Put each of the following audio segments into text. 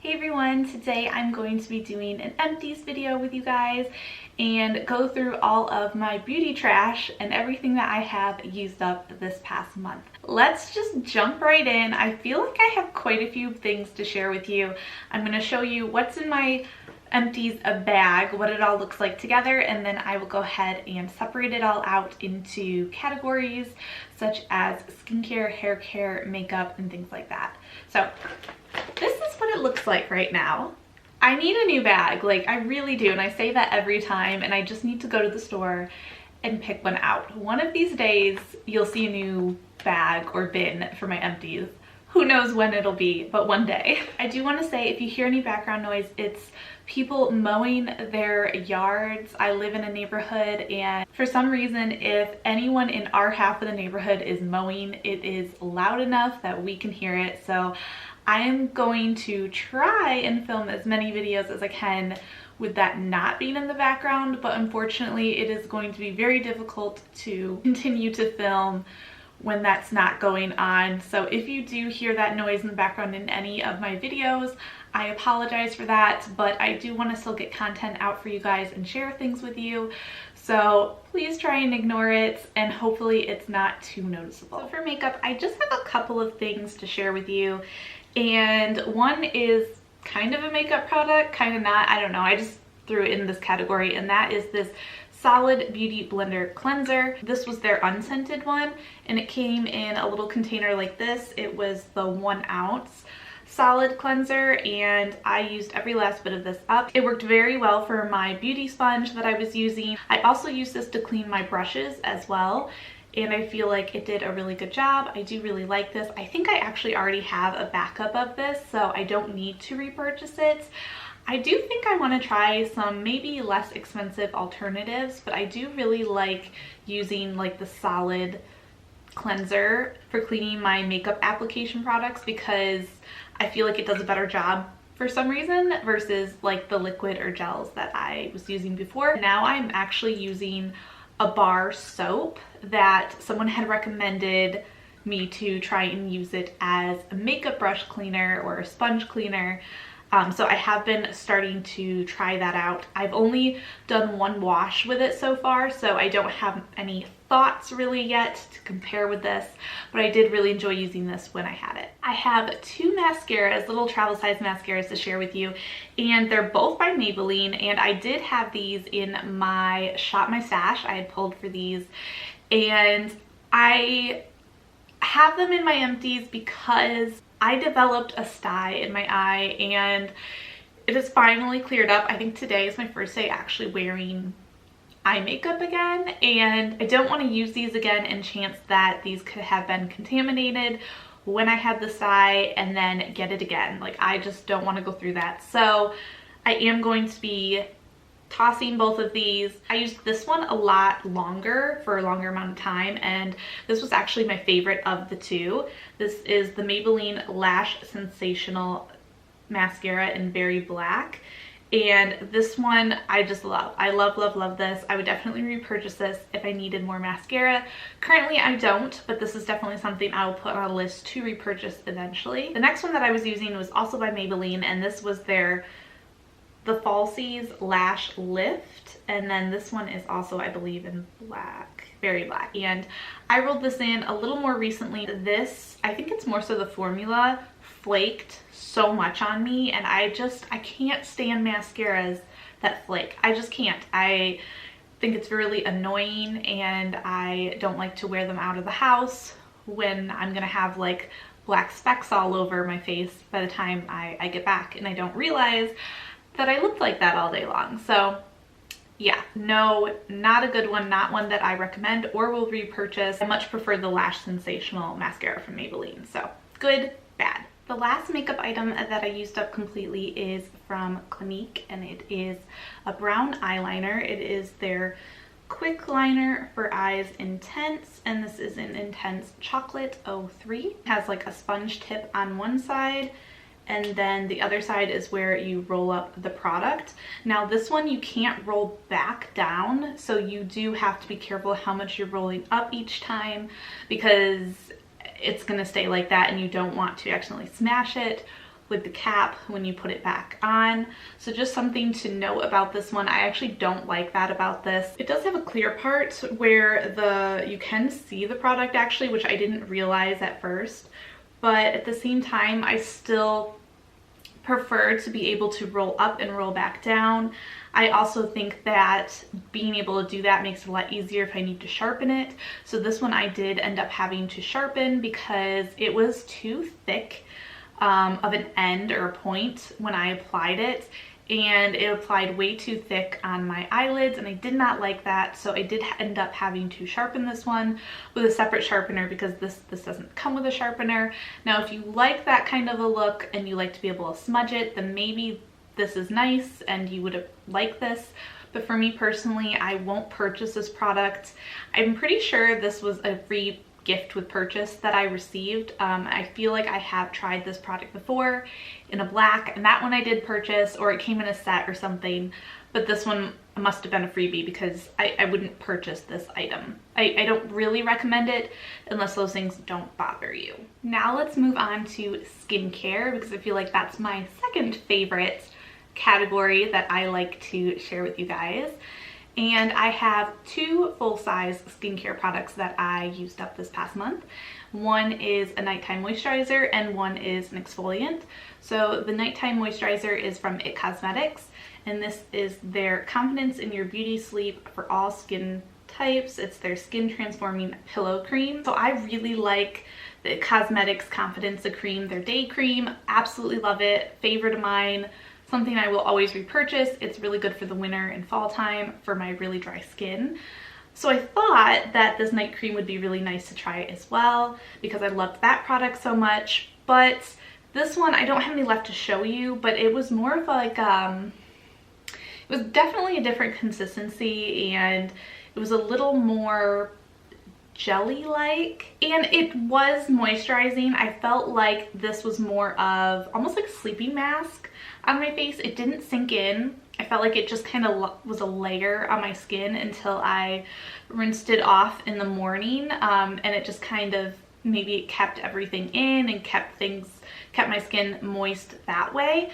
Hey everyone, today I'm going to be doing an empties video with you guys and go through all of my beauty trash and everything that I have used up this past month. Let's just jump right in. I feel like I have quite a few things to share with you. I'm going to show you what's in my empties bag, what it all looks like together, and then I will go ahead and separate it all out into categories such as skincare, hair care, makeup, and things like that. So this is what it looks like right now. I need a new bag, like I really do, and I say that every time, and I just need to go to the store and pick one out. One of these days you'll see a new bag or bin for my empties. Who knows when it'll be, but one day. I do want to say, if you hear any background noise, it's people mowing their yards. I live in a neighborhood, and for some reason, if anyone in our half of the neighborhood is mowing, it is loud enough that we can hear it. So I am going to try and film as many videos as I can with that not being in the background, but unfortunately it is going to be very difficult to continue to film when that's not going on. So if you do hear that noise in the background in any of my videos, I apologize for that, but I do want to still get content out for you guys and share things with you. So please try and ignore it, and hopefully it's not too noticeable. So for makeup, I just have a couple of things to share with you, and one is kind of a makeup product, kind of not, I don't know, I just threw it in this category, and that is this Solid Beauty Blender Cleanser. This was their unscented one, and it came in a little container like this. It was the 1 ounce solid cleanser, and I used every last bit of this up. It worked very well for my beauty sponge that I was using. I also used this to clean my brushes as well, and I feel like it did a really good job. I do really like this. I think I actually already have a backup of this, so I don't need to repurchase it. I do think I want to try some maybe less expensive alternatives, but I do really like using like the solid cleanser for cleaning my makeup application products, because I feel like it does a better job for some reason versus like the liquid or gels that I was using before. Now I'm actually using a bar soap that someone had recommended me to try and use it as a makeup brush cleaner or a sponge cleaner. So I have been starting to try that out. I've only done one wash with it so far, so I don't have any thoughts really yet to compare with this, but I did really enjoy using this when I had it. I have 2 mascaras, little travel size mascaras to share with you, and they're both by Maybelline, and I did have these in my Shop My Stash. I had pulled for these, and I have them in my empties because I developed a stye in my eye, and it has finally cleared up. I think today is my first day actually wearing eye makeup again, and I don't want to use these again in chance that these could have been contaminated when I had the stye and then get it again. Like, I just don't want to go through that. So I am going to be tossing both of these. I used this one a lot longer for a longer amount of time, and this was actually my favorite of the 2. This is the Maybelline Lash Sensational mascara in Berry Black, and this one I just love. I love this. I would definitely repurchase this if I needed more mascara. Currently I don't, but this is definitely something I will put on a list to repurchase eventually. The next one that I was using was also by Maybelline, and this was the Falsies Lash Lift, and then this one is also, I believe, in black, Berry Black, and I rolled this in a little more recently. This, I think it's more so the formula, flaked so much on me, and I can't stand mascaras that flake. I just can't. I think it's really annoying, and I don't like to wear them out of the house when I'm gonna have like black specks all over my face by the time I get back, and I don't realize that I looked like that all day long. So yeah, no, not a good one, not one that I recommend or will repurchase. I much prefer the Lash Sensational mascara from Maybelline. So good, bad. The last makeup item that I used up completely is from Clinique, and it is a brown eyeliner. It is their Quick Liner for Eyes Intense, and this is an Intense Chocolate 03. It has like a sponge tip on one side, and then the other side is where you roll up the product. Now this one you can't roll back down, so you do have to be careful how much you're rolling up each time, because it's gonna stay like that and you don't want to accidentally smash it with the cap when you put it back on. So just something to note about this one. I actually don't like that about this. It does have a clear part where you can see the product actually, which I didn't realize at first. But at the same time, I still prefer to be able to roll up and roll back down. I also think that being able to do that makes it a lot easier if I need to sharpen it. So this one I did end up having to sharpen because it was too thick of an end or a point when I applied it, and it applied way too thick on my eyelids, and I did not like that. So I did end up having to sharpen this one with a separate sharpener because this doesn't come with a sharpener. Now if you like that kind of a look and you like to be able to smudge it, then maybe this is nice and you would like this. But for me personally, I won't purchase this product. I'm pretty sure this was a free gift with purchase that I received. I feel like I have tried this product before in a black, and that one I did purchase, or it came in a set or something, but this one must have been a freebie because I wouldn't purchase this item. I don't really recommend it unless those things don't bother you. Now let's move on to skincare, because I feel like that's my second favorite category that I like to share with you guys. And I have two full-size skincare products that I used up this past month. One is a nighttime moisturizer and one is an exfoliant. So the nighttime moisturizer is from IT Cosmetics, and this is their Confidence in Your Beauty Sleep for all skin types. It's their skin transforming pillow cream. So I really like the IT Cosmetics Confidence cream, their day cream. Absolutely love it. Favorite of mine. Something I will always repurchase. It's really good for the winter and fall time for my really dry skin. So I thought that this night cream would be really nice to try as well because I loved that product so much. But this one, I don't have any left to show you, but it was more of like, it was definitely a different consistency, and it was a little more jelly-like, and it was moisturizing. I felt like this was more of almost like a sleeping mask on my face. It didn't sink in. I felt like it just kind of was a layer on my skin until I rinsed it off in the morning, and it just kind of, maybe it kept everything in and kept my skin moist that way.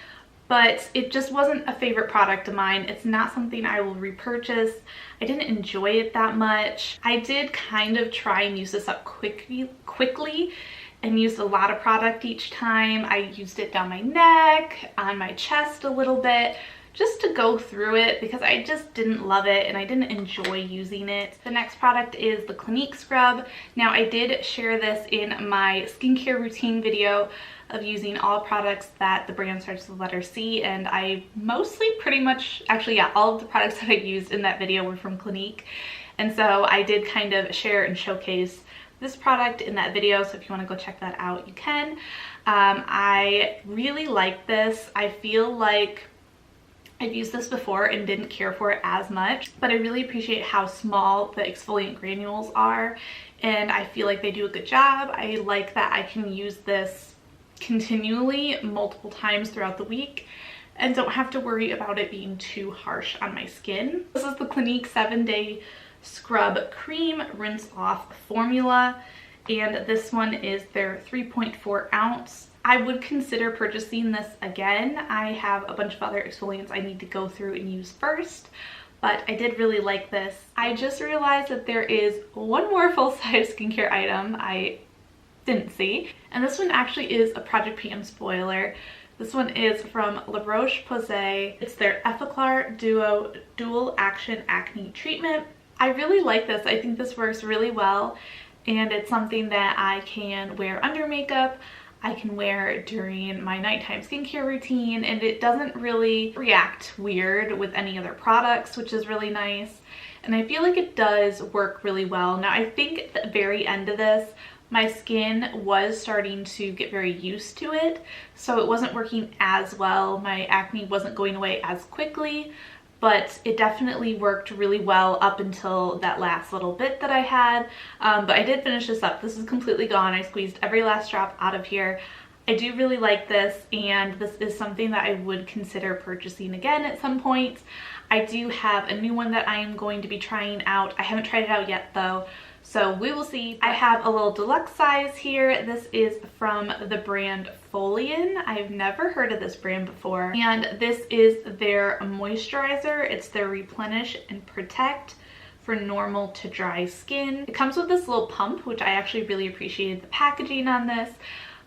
But it just wasn't a favorite product of mine. It's not something I will repurchase. I didn't enjoy it that much. I did kind of try and use this up quickly and used a lot of product each time. I used it down my neck, on my chest a little bit, just to go through it because I just didn't love it and I didn't enjoy using it. The next product is the Clinique scrub. Now I did share this in my skincare routine video of using all products that the brand starts with the letter C, and I mostly pretty much, actually yeah, all of the products that I used in that video were from Clinique. And so I did kind of share and showcase this product in that video, so if you want to go check that out, you can. I really like this. I feel like I've used this before and didn't care for it as much, but I really appreciate how small the exfoliant granules are, and I feel like they do a good job. I like that I can use this continually multiple times throughout the week and don't have to worry about it being too harsh on my skin. This is the Clinique 7-Day Scrub Cream Rinse Off Formula, and this one is their 3.4 ounce. I would consider purchasing this again. I have a bunch of other exfoliants I need to go through and use first, but I did really like this. I just realized that there is one more full-size skincare item I didn't see, and this one actually is a Project PM spoiler. This one is from Roche-Posay. It's their Effaclar Dual Action Acne Treatment. I really like this. I think this works really well, and it's something that I can wear under makeup. I can wear during my nighttime skincare routine, and it doesn't really react weird with any other products, which is really nice. And I feel like it does work really well. Now I think at the very end of this, my skin was starting to get very used to it, so it wasn't working as well. My acne wasn't going away as quickly, but it definitely worked really well up until that last little bit that I had. But I did finish this up. This is completely gone. I squeezed every last drop out of here. I do really like this, and this is something that I would consider purchasing again at some point. I do have a new one that I am going to be trying out. I haven't tried it out yet though, so we will see. I have a little deluxe size here. This is from the brand Follain. I've never heard of this brand before. And this is their moisturizer. It's their Replenish and Protect for normal to dry skin. It comes with this little pump, which I actually really appreciated the packaging on this,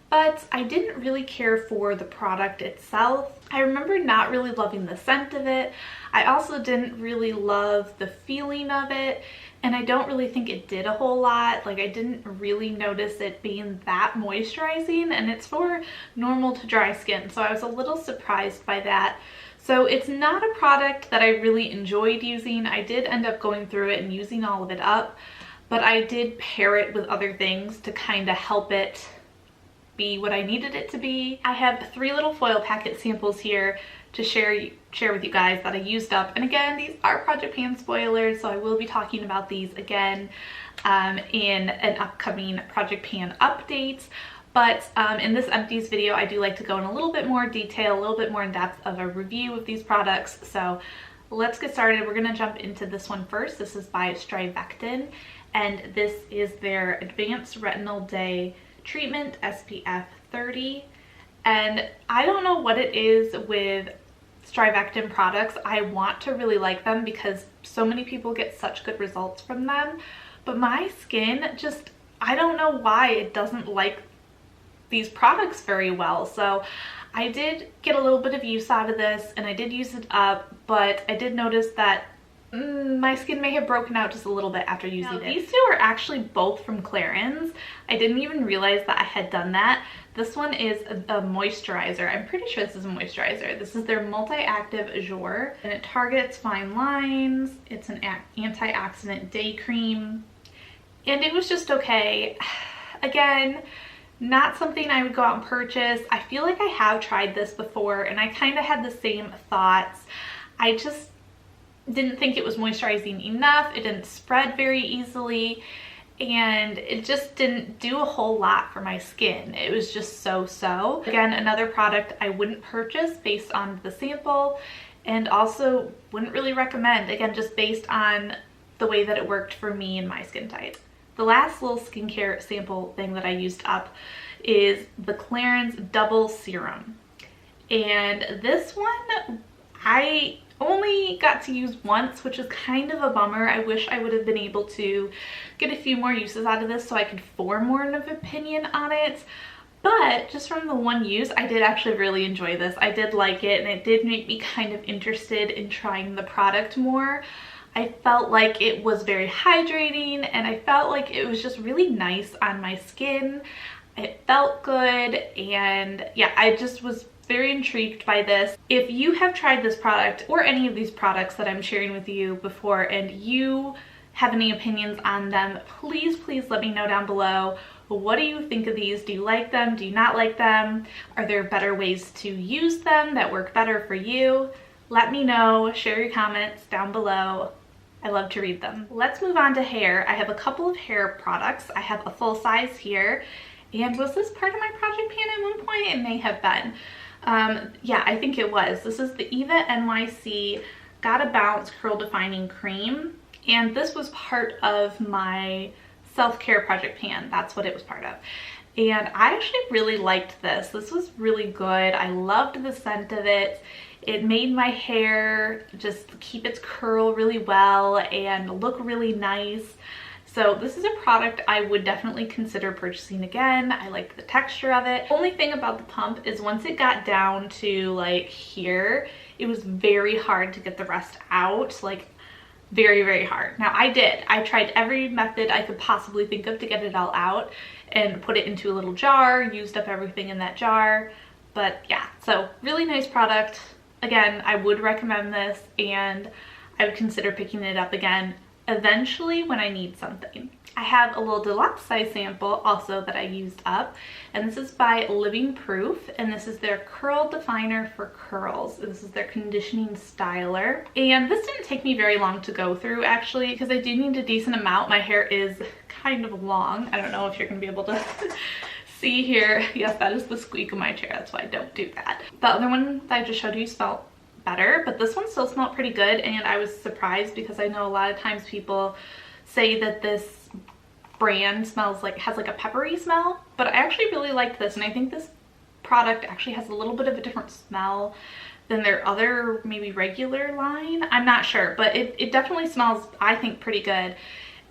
but I didn't really care for the product itself. I remember not really loving the scent of it. I also didn't really love the feeling of it, and I don't really think it did a whole lot. Like, I didn't really notice it being that moisturizing, and it's for normal to dry skin, so I was a little surprised by that. So it's not a product that I really enjoyed using. I did end up going through it and using all of it up, but I did pair it with other things to kind of help it be what I needed it to be. I have 3 little foil packet samples here to share with you guys that I used up. And again, these are Project Pan spoilers, so I will be talking about these again in an upcoming Project Pan update. But in this Empties video, I do like to go in a little bit more detail, a little bit more in depth of a review of these products. So let's get started. We're gonna jump into this one first. This is by StriVectin, and this is their Advanced Retinal Day Treatment SPF 30. And I don't know what it is with StriVectin products. I want to really like them because so many people get such good results from them, but my skin just, I don't know why it doesn't like these products very well. So I did get a little bit of use out of this and I did use it up, but I did notice that my skin may have broken out just a little bit after using it. These two are actually both from Clarins. I didn't even realize that I had done that. This one is a moisturizer. I'm pretty sure this is a moisturizer. This is their multi-active Jour, and it targets fine lines. It's an antioxidant day cream, and it was just okay. Again, not something I would go out and purchase. I feel like I have tried this before and I kind of had the same thoughts. I just didn't think it was moisturizing enough. It didn't spread very easily, and it just didn't do a whole lot for my skin. It was just so-so. Again, another product I wouldn't purchase based on the sample, and also wouldn't really recommend, again, just based on the way that it worked for me and my skin type. The last little skincare sample thing that I used up is the Clarins Double Serum. And this one, I only got to use once, which is kind of a bummer. I wish I would have been able to get a few more uses out of this so I could form more of an opinion on it. But just from the one use, I did actually really enjoy this. I did like it, and it did make me kind of interested in trying the product more. I felt like it was very hydrating, and I felt like it was just really nice on my skin. It felt good, and yeah, I just was very intrigued by this. If you have tried this product or any of these products that I'm sharing with you before and you have any opinions on them, please let me know down below. What do you think of these? Do you like them? Do you not like them? Are there better ways to use them that work better for you? Let me know. Share your comments down below. I love to read them. Let's move on to hair. I have a couple of hair products. I have a full size here. And was this part of my Project Pan at one point? It may have been. Yeah, I think it was. This is the eva-nyc Gotta Bounce Curl Defining Cream. And this was part of my self-care Project Pan. That's what it was part of. And I actually really liked this. This was really good. I loved the scent of it. It made my hair just keep its curl really well and look really nice. So this is a product I would definitely consider purchasing again. I liked the texture of it. Only thing about the pump is once it got down to like here, it was very hard to get the rest out, like very hard. Now I tried every method I could possibly think of to get it all out and put it into a little jar, used up everything in that jar. But yeah, so really nice product. Again, I would recommend this, and I would consider picking it up again eventually when I need something. I have a little deluxe size sample also that I used up, and this is by Living Proof, and this is their curl definer for curls. This is their conditioning styler, and this didn't take me very long to go through actually, because I do need a decent amount. My hair is kind of long. I don't know if you're gonna be able to see here. Yes, that is the squeak of my chair. That's why I don't do that. The other one that I just showed you smelled better, but this one still smelled pretty good, and I was surprised because I know a lot of times people say that this brand smells like, has like a peppery smell, but I actually really liked this, and I think this product actually has a little bit of a different smell than their other maybe regular line. I'm not sure, but it definitely smells, I think, pretty good.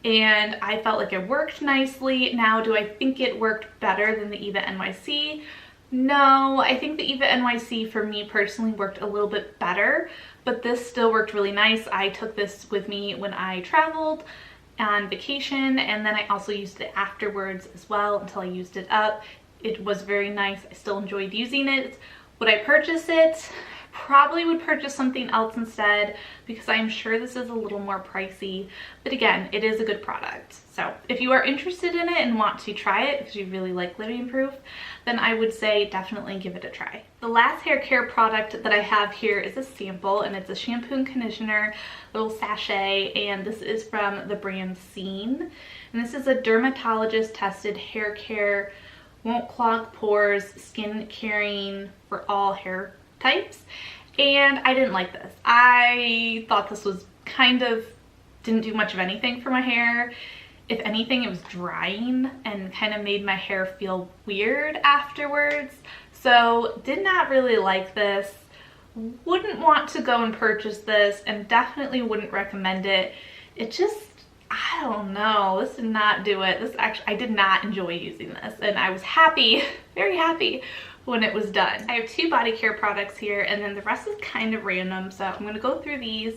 And I felt like it worked nicely. Now, do I think it worked better than the eva-nyc? No, I think the eva-nyc for me personally worked a little bit better, but this still worked really nice. I took this with me when I traveled on vacation, and then I also used it afterwards as well until I used it up. It was very nice. I still enjoyed using it. Would I purchase it? Probably would purchase something else instead, because I'm sure this is a little more pricey, but again, it is a good product. So if you are interested in it and want to try it because you really like living proof, then I would say definitely give it a try. The last hair care product that I have here is a sample, and it's a shampoo and conditioner little sachet, and this is from the brand Scene, and this is a dermatologist tested hair care, won't clog pores, skin caring for all hair types. And I didn't like this. I thought this was kind of, didn't do much of anything for my hair. If anything, it was drying and kind of made my hair feel weird afterwards. So did not really like this. Wouldn't want to go and purchase this, and definitely wouldn't recommend it. It just, I don't know, this did not do it. This actually, I did not enjoy using this, and I was happy, very happy when it was done. I have 2 body care products here, and then the rest is kind of random, so I'm gonna go through these.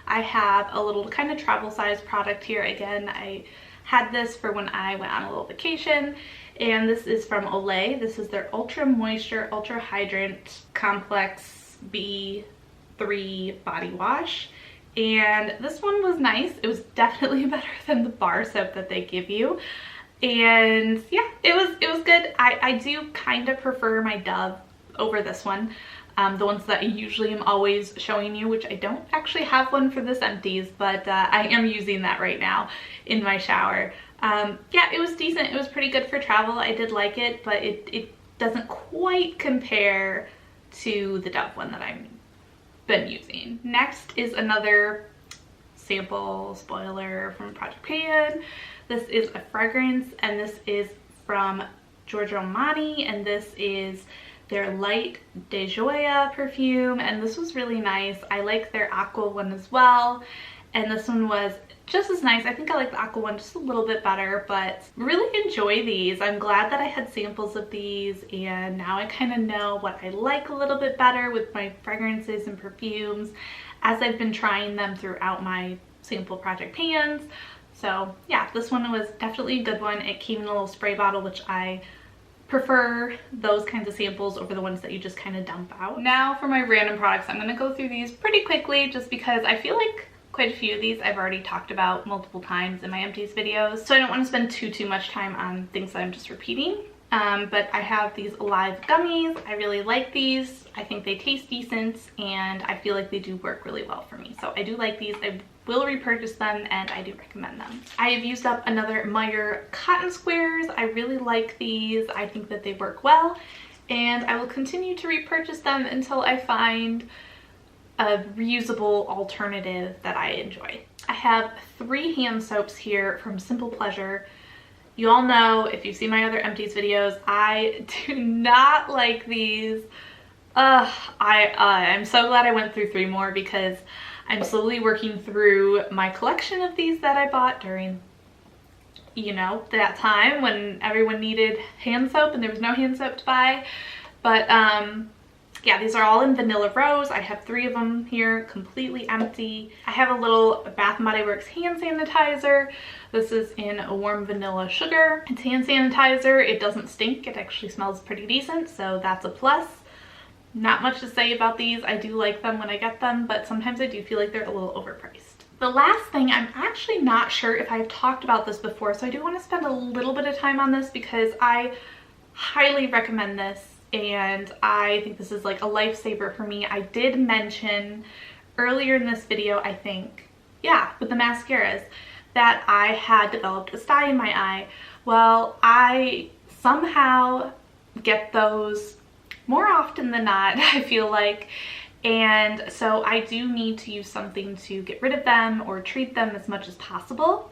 I have a little kind of travel size product here. Again, I had this for when I went on a little vacation, and this is from Olay. This is their Ultra Moisture Ultra Hydrant Complex B3 body wash. And this one was nice. It was definitely better than the bar soap that they give you. And yeah, it was good. I do kind of prefer my Dove over this one. The ones that I usually am always showing you, which I don't actually have one for this Empties, but I am using that right now in my shower. Yeah, it was decent. It was pretty good for travel. I did like it, but it doesn't quite compare to the Dove one that I've been using. Next is another sample spoiler from Project Pan. This is a fragrance, and this is from Giorgio Armani, and this is their Light de Joia perfume, and this was really nice. I like their Aqua one as well, and this one was just as nice. I think I like the Aqua one just a little bit better, but really enjoy these. I'm glad that I had samples of these, and now I kind of know what I like a little bit better with my fragrances and perfumes as I've been trying them throughout my sample Project Pans. So yeah, this one was definitely a good one. It came in a little spray bottle, which I prefer those kinds of samples over the ones that you just kind of dump out. Now for my random products, I'm going to go through these pretty quickly just because I feel like quite a few of these I've already talked about multiple times in my Empties videos, so I don't want to spend too much time on things that I'm just repeating. But I have these Alive gummies. I really like these. I think they taste decent, and I feel like they do work really well for me. So I do like these. I will repurchase them, and I do recommend them. I have used up another Meyer cotton squares. I really like these. I think that they work well, and I will continue to repurchase them until I find a reusable alternative that I enjoy. I have 3 hand soaps here from Simple Pleasure. You all know, if you've seen my other Empties videos, I do not like these. I'm so glad I went through 3 more because I'm slowly working through my collection of these that I bought during, you know, that time when everyone needed hand soap and there was no hand soap to buy. But yeah, these are all in Vanilla Rose. I have 3 of them here, completely empty. I have a little Bath & Body Works hand sanitizer. This is in a warm vanilla sugar. It's hand sanitizer. It doesn't stink. It actually smells pretty decent, so that's a plus. Not much to say about these. I do like them when I get them, but sometimes I do feel like they're a little overpriced. The last thing, I'm actually not sure if I've talked about this before, so I do want to spend a little bit of time on this because I highly recommend this. And I think this is like a lifesaver for me. I did mention earlier in this video, I think, yeah, with the mascaras, that I had developed a Stye in my eye. Well, I somehow get those more often than not, I feel like. And so I do need to use something to get rid of them or treat them as much as possible.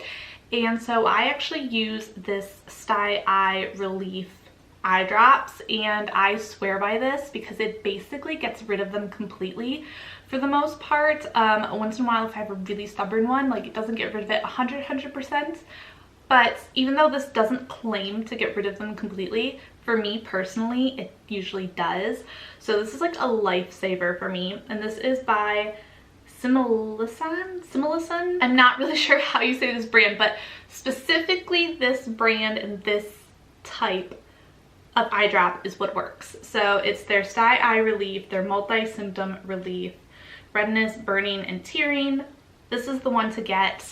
And so I actually use this Stye Eye Relief eye drops, and I swear by this because it basically gets rid of them completely for the most part. Once in a while, if I have a really stubborn one, like, it doesn't get rid of it 100%. But even though this doesn't claim to get rid of them completely, for me personally, it usually does. So this is like a lifesaver for me. And this is by Similasan. I'm not really sure how you say this brand, but specifically this brand and this type of eye drop is what works. So it's their Stye Eye Relief, their multi-symptom relief, redness, burning, and tearing. This is the one to get.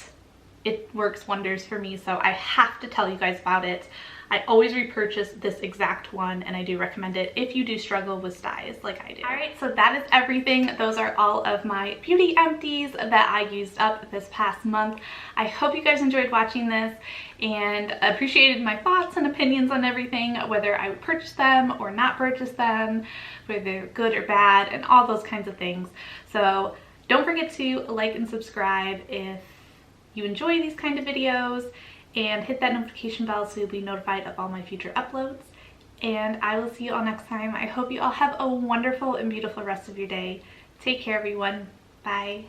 It works wonders for me, so I have to tell you guys about it. I always repurchase this exact one, and I do recommend it if you do struggle with styes like I do. Alright, so that is everything. Those are all of my beauty empties that I used up this past month. I hope you guys enjoyed watching this and appreciated my thoughts and opinions on everything, whether I would purchase them or not purchase them, whether they're good or bad, and all those kinds of things. So don't forget to like and subscribe if you enjoy these kind of videos, and hit that notification bell so you'll be notified of all my future uploads. And I will see you all next time. I hope you all have a wonderful and beautiful rest of your day. Take care, everyone. Bye.